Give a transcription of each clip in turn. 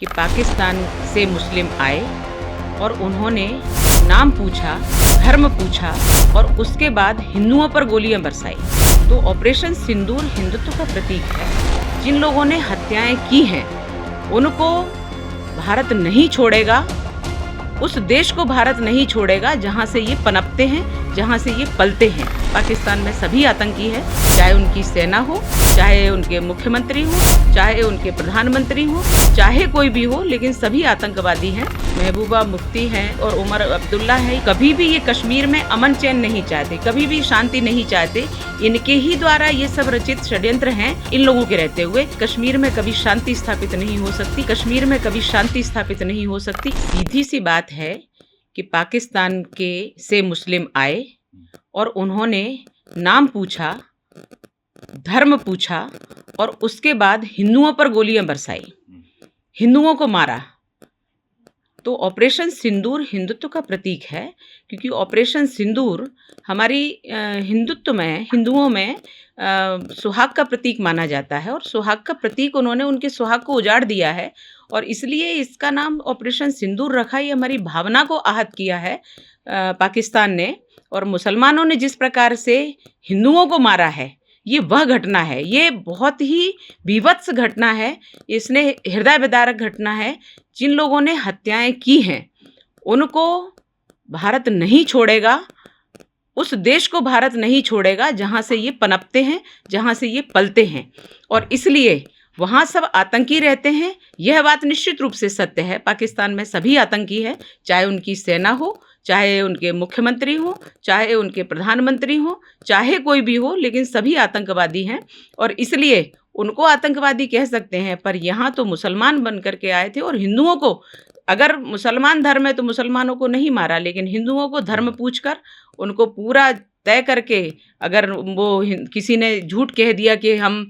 कि पाकिस्तान से मुस्लिम आए और उन्होंने नाम पूछा, धर्म पूछा और उसके बाद हिंदुओं पर गोलियां बरसाई। तो ऑपरेशन सिंदूर हिंदुत्व का प्रतीक है। जिन लोगों ने हत्याएं की हैं उनको भारत नहीं छोड़ेगा, उस देश को भारत नहीं छोड़ेगा जहां से ये पनपते हैं, जहां से ये पलते हैं। पाकिस्तान में सभी आतंकी है, चाहे उनकी सेना हो, चाहे उनके मुख्यमंत्री हो, चाहे उनके प्रधानमंत्री हो, चाहे कोई भी हो, लेकिन सभी आतंकवादी हैं। महबूबा मुफ्ती हैं और उमर अब्दुल्ला है। कभी भी ये कश्मीर में अमन चैन नहीं चाहते, कभी भी शांति नहीं चाहते। इनके ही द्वारा ये सब रचित षड्यंत्र हैं। इन लोगों के रहते हुए कश्मीर में कभी शांति स्थापित नहीं हो सकती, कश्मीर में कभी शांति स्थापित नहीं हो सकती। सीधी सी बात है कि पाकिस्तान के से मुस्लिम आए और उन्होंने नाम पूछा, धर्म पूछा और उसके बाद हिंदुओं पर गोलियां बरसाई, हिंदुओं को मारा। तो ऑपरेशन सिंदूर हिंदुत्व का प्रतीक है, क्योंकि ऑपरेशन सिंदूर हमारी हिंदुओं में सुहाग का प्रतीक माना जाता है और सुहाग का प्रतीक उन्होंने उनके सुहाग को उजाड़ दिया है और इसलिए इसका नाम ऑपरेशन सिंदूर रखा। ये हमारी भावना को आहत किया है पाकिस्तान ने। और मुसलमानों ने जिस प्रकार से हिंदुओं को मारा है, ये वह घटना है, ये बहुत ही बीभत्स घटना है, इसने हृदय विदारक घटना है। जिन लोगों ने हत्याएं की हैं उनको भारत नहीं छोड़ेगा, उस देश को भारत नहीं छोड़ेगा जहां से ये पनपते हैं, जहां से ये पलते हैं। और इसलिए वहाँ सब आतंकी रहते हैं। यह बात निश्चित रूप से सत्य है। पाकिस्तान में सभी आतंकी है, चाहे उनकी सेना हो, चाहे उनके मुख्यमंत्री हो, चाहे उनके प्रधानमंत्री हो, चाहे कोई भी हो, लेकिन सभी आतंकवादी हैं और इसलिए उनको आतंकवादी कह सकते हैं। पर यहाँ तो मुसलमान बन कर के आए थे और हिंदुओं को, अगर मुसलमान धर्म है तो मुसलमानों को नहीं मारा, लेकिन हिंदुओं को धर्म पूछकर उनको पूरा तय करके, अगर वो किसी ने झूठ कह दिया कि हम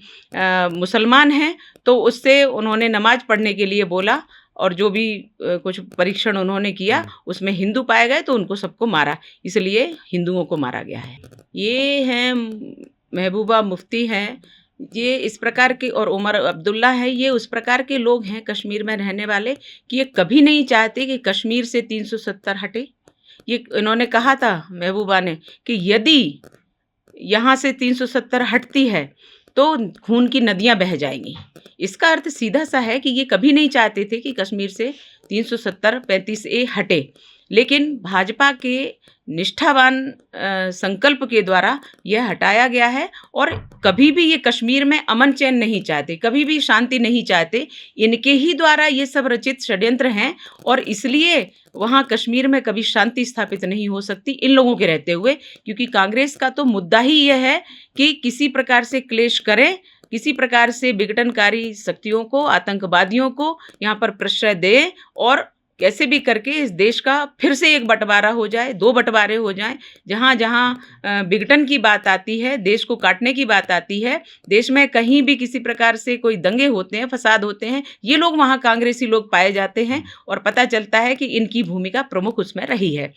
मुसलमान हैं तो उससे उन्होंने नमाज पढ़ने के लिए बोला और जो भी कुछ परीक्षण उन्होंने किया उसमें हिंदू पाए गए तो उनको सबको मारा, इसलिए हिंदुओं को मारा गया है। ये हैं महबूबा मुफ्ती हैं, ये इस प्रकार के, और उमर अब्दुल्ला है, ये उस प्रकार के लोग हैं कश्मीर में रहने वाले कि ये कभी नहीं चाहते कि कश्मीर से 370 हटे। ये इन्होंने कहा था महबूबा ने कि यदि यहाँ से 370 हटती है तो खून की नदियाँ बह जाएंगी। इसका अर्थ सीधा सा है कि ये कभी नहीं चाहते थे कि कश्मीर से 370-35A हटे, लेकिन भाजपा के निष्ठावान संकल्प के द्वारा यह हटाया गया है। और कभी भी ये कश्मीर में अमन चैन नहीं चाहते, कभी भी शांति नहीं चाहते। इनके ही द्वारा ये सब रचित षड्यंत्र हैं और इसलिए वहाँ कश्मीर में कभी शांति स्थापित नहीं हो सकती इन लोगों के रहते हुए, क्योंकि कांग्रेस का तो मुद्दा ही यह है कि किसी प्रकार से क्लेश करें, किसी प्रकार से विघटनकारी शक्तियों को, आतंकवादियों को यहाँ पर प्रश्रय दें और कैसे भी करके इस देश का फिर से एक बंटवारा हो जाए, 2 बंटवारे हो जाएं। जहाँ जहाँ विघटन की बात आती है, देश को काटने की बात आती है, देश में कहीं भी किसी प्रकार से कोई दंगे होते हैं, फसाद होते हैं, ये लोग वहाँ कांग्रेसी लोग पाए जाते हैं और पता चलता है कि इनकी भूमिका प्रमुख उसमें रही है।